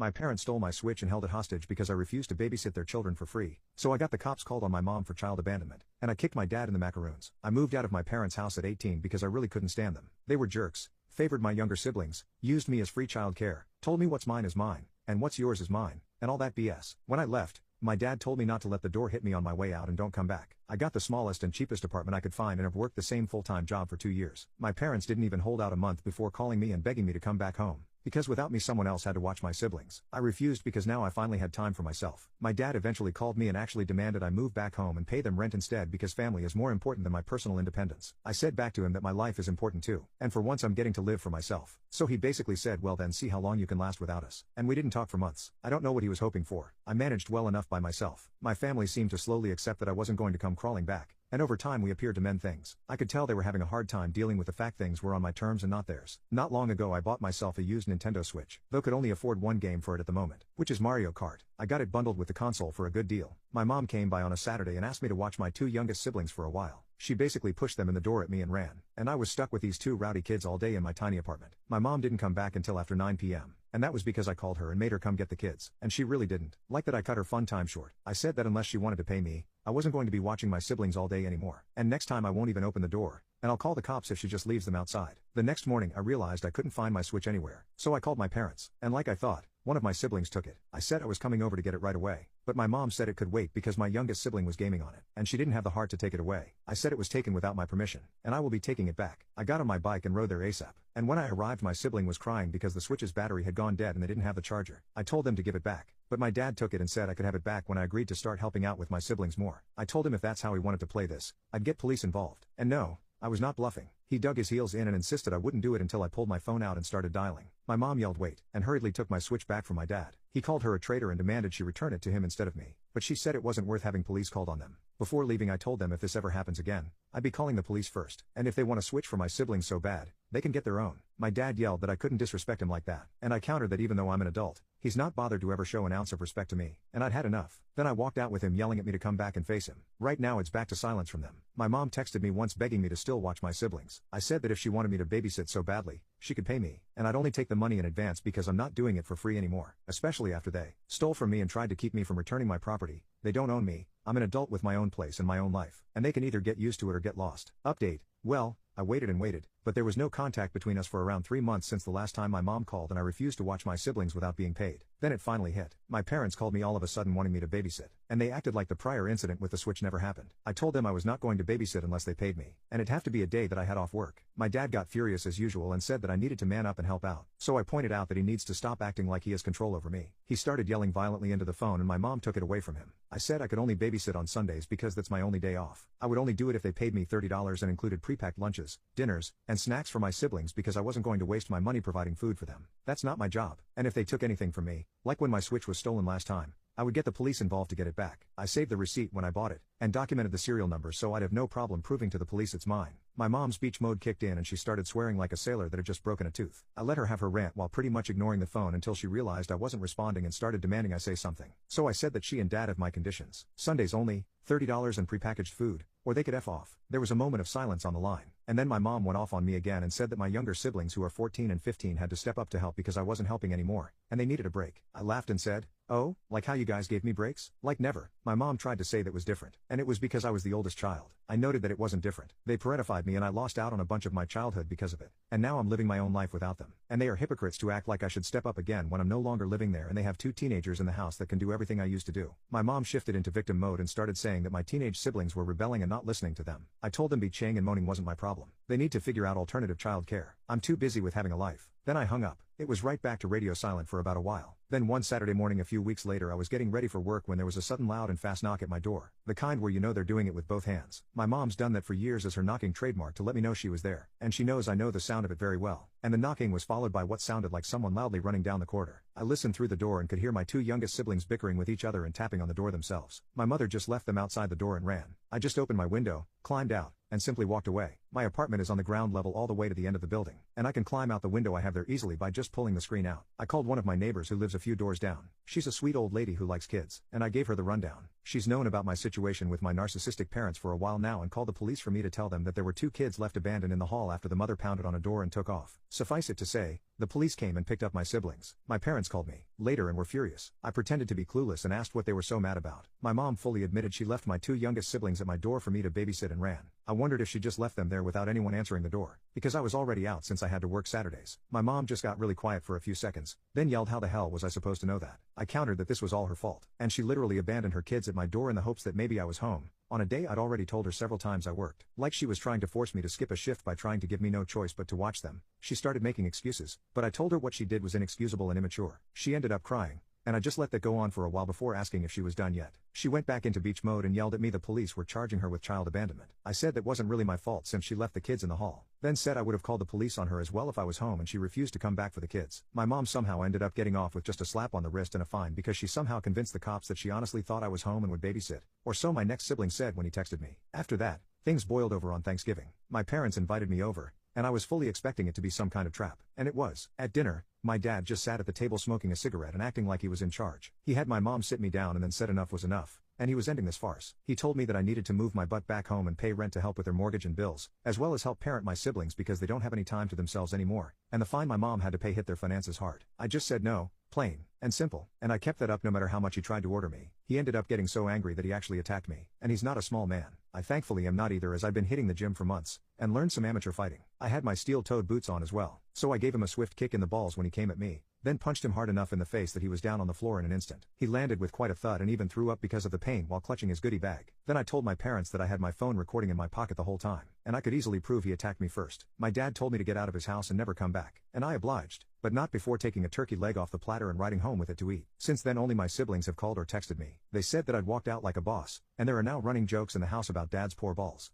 My parents stole my Switch and held it hostage because I refused to babysit their children for free. So I got the cops called on my mom for child abandonment, and I kicked my dad in the macaroons. I moved out of my parents' house at 18 because I really couldn't stand them. They were jerks, favored my younger siblings, used me as free child care, told me what's mine is mine, and what's yours is mine, and all that BS. When I left, my dad told me not to let the door hit me on my way out and don't come back. I got the smallest and cheapest apartment I could find and have worked the same full-time job for 2 years. My parents didn't even hold out a month before calling me and begging me to come back home. Because without me someone else had to watch my siblings. I refused because now I finally had time for myself. My dad eventually called me and actually demanded I move back home and pay them rent instead because family is more important than my personal independence. I said back to him that my life is important too, and for once I'm getting to live for myself. So he basically said, well then see how long you can last without us. And we didn't talk for months. I don't know what he was hoping for. I managed well enough by myself. My family seemed to slowly accept that I wasn't going to come crawling back. And over time we appeared to mend things. I could tell they were having a hard time dealing with the fact things were on my terms and not theirs. Not long ago I bought myself a used Nintendo Switch, though could only afford one game for it at the moment, which is Mario Kart. I got it bundled with the console for a good deal. My mom came by on a Saturday and asked me to watch my 2 youngest siblings for a while. She basically pushed them in the door at me and ran, and I was stuck with these 2 rowdy kids all day in my tiny apartment. My mom didn't come back until after 9 p.m. And that was because I called her and made her come get the kids, and she really didn't. Like that I cut her fun time short. I said that unless she wanted to pay me, I wasn't going to be watching my siblings all day anymore. And next time I won't even open the door, and I'll call the cops if she just leaves them outside. The next morning I realized I couldn't find my Switch anywhere, so I called my parents, and like I thought, one of my siblings took it. I said I was coming over to get it right away, but my mom said it could wait because my youngest sibling was gaming on it, and she didn't have the heart to take it away. I said it was taken without my permission, and I will be taking it back. I got on my bike and rode there ASAP, and when I arrived my sibling was crying because the Switch's battery had gone dead and they didn't have the charger. I told them to give it back, but my dad took it and said I could have it back when I agreed to start helping out with my siblings more. I told him if that's how he wanted to play this, I'd get police involved. And no, I was not bluffing. He dug his heels in and insisted I wouldn't do it until I pulled my phone out and started dialing. My mom yelled wait, and hurriedly took my Switch back from my dad. He called her a traitor and demanded she return it to him instead of me, but she said it wasn't worth having police called on them. Before leaving I told them if this ever happens again, I'd be calling the police first, and if they want a Switch for my siblings so bad, they can get their own. My dad yelled that I couldn't disrespect him like that, and I countered that even though I'm an adult, he's not bothered to ever show an ounce of respect to me, and I'd had enough. Then I walked out with him yelling at me to come back and face him. Right now it's back to silence from them. My mom texted me once begging me to still watch my siblings. I said that if she wanted me to babysit so badly, she could pay me, and I'd only take the money in advance because I'm not doing it for free anymore, especially after they stole from me and tried to keep me from returning my property. They don't own me. I'm an adult with my own place and my own life, and they can either get used to it or get lost. Update. Well, I waited and waited, but there was no contact between us for around 3 months since the last time my mom called and I refused to watch my siblings without being paid. Then it finally hit. My parents called me all of a sudden wanting me to babysit, and they acted like the prior incident with the Switch never happened. I told them I was not going to babysit unless they paid me, and it'd have to be a day that I had off work. My dad got furious as usual and said that I needed to man up and help out, so I pointed out that he needs to stop acting like he has control over me. He started yelling violently into the phone and my mom took it away from him. I said I could only babysit on Sundays because that's my only day off. I would only do it if they paid me $30 and included pre-packed lunches, dinners, and snacks for my siblings because I wasn't going to waste my money providing food for them. That's not my job, and if they took anything from me, like when my Switch was stolen last time, I would get the police involved to get it back. I saved the receipt when I bought it, and documented the serial number so I'd have no problem proving to the police it's mine. My mom's beach mode kicked in and she started swearing like a sailor that had just broken a tooth. I let her have her rant while pretty much ignoring the phone until she realized I wasn't responding and started demanding I say something. So I said that she and dad have my conditions. Sundays only, $30 and prepackaged food, or they could F off. There was a moment of silence on the line, and then my mom went off on me again and said that my younger siblings who are 14 and 15 had to step up to help because I wasn't helping anymore, and they needed a break. I laughed and said, oh, like how you guys gave me breaks? Like never. My mom tried to say that was different, and it was because I was the oldest child. I noted that it wasn't different. They parentified me and I lost out on a bunch of my childhood because of it, and now I'm living my own life without them. And they are hypocrites to act like I should step up again when I'm no longer living there and they have 2 teenagers in the house that can do everything I used to do. My mom shifted into victim mode and started saying that my teenage siblings were rebelling and not listening to them. I told them bitching and moaning wasn't my problem. They need to figure out alternative child care. I'm too busy with having a life. Then I hung up. It was right back to radio silent for about a while. Then one Saturday morning a few weeks later I was getting ready for work when there was a sudden loud and fast knock at my door. The kind where you know they're doing it with both hands. My mom's done that for years as her knocking trademark to let me know she was there, and she knows I know the sound of it very well. And the knocking was followed by what sounded like someone loudly running down the corridor. I listened through the door and could hear my 2 youngest siblings bickering with each other and tapping on the door themselves. My mother just left them outside the door and ran. I just opened my window, climbed out, and simply walked away. My apartment is on the ground level all the way to the end of the building, and I can climb out the window I have there easily by just pulling the screen out. I called one of my neighbors who lives a few doors down. She's a sweet old lady who likes kids, and I gave her the rundown. She's known about my situation with my narcissistic parents for a while now and called the police for me to tell them that there were 2 kids left abandoned in the hall after the mother pounded on a door and took off. Suffice it to say, The police came and picked up my siblings. My parents called me later and were furious. I pretended to be clueless and asked what they were so mad about. My mom fully admitted she left my two youngest siblings at my door for me to babysit and ran. I wondered if she just left them there without anyone answering the door, because I was already out since I had to work Saturdays. My mom just got really quiet for a few seconds, then yelled how the hell was I supposed to know that. I countered that this was all her fault, and she literally abandoned her kids at my door in the hopes that maybe I was home, on a day I'd already told her several times I worked. Like she was trying to force me to skip a shift by trying to give me no choice but to watch them. She started making excuses, but I told her what she did was inexcusable and immature. She ended up crying, and I just let that go on for a while before asking if she was done yet. She went back into beach mode and yelled at me the police were charging her with child abandonment. I said that wasn't really my fault since she left the kids in the hall. Then said I would have called the police on her as well if I was home, and she refused to come back for the kids. My mom somehow ended up getting off with just a slap on the wrist and a fine because she somehow convinced the cops that she honestly thought I was home and would babysit, or so my next sibling said when he texted me. After that, things boiled over on Thanksgiving. My parents invited me over, and I was fully expecting it to be some kind of trap, and it was. At dinner, my dad just sat at the table smoking a cigarette and acting like he was in charge. He had my mom sit me down and then said enough was enough, and he was ending this farce. He told me that I needed to move my butt back home and pay rent to help with their mortgage and bills, as well as help parent my siblings because they don't have any time to themselves anymore, and the fine my mom had to pay hit their finances hard. I just said no, plain and simple, and I kept that up no matter how much he tried to order me. He ended up getting so angry that he actually attacked me, and he's not a small man. I thankfully am not either, as I've been hitting the gym for months, and learned some amateur fighting. I had my steel-toed boots on as well, so I gave him a swift kick in the balls when he came at me, then punched him hard enough in the face that he was down on the floor in an instant. He landed with quite a thud and even threw up because of the pain while clutching his goodie bag. Then I told my parents that I had my phone recording in my pocket the whole time, and I could easily prove he attacked me first. My dad told me to get out of his house and never come back, and I obliged, but not before taking a turkey leg off the platter and riding home with it to eat. Since then only my siblings have called or texted me. They said that I'd walked out like a boss, and there are now running jokes in the house about dad's poor balls.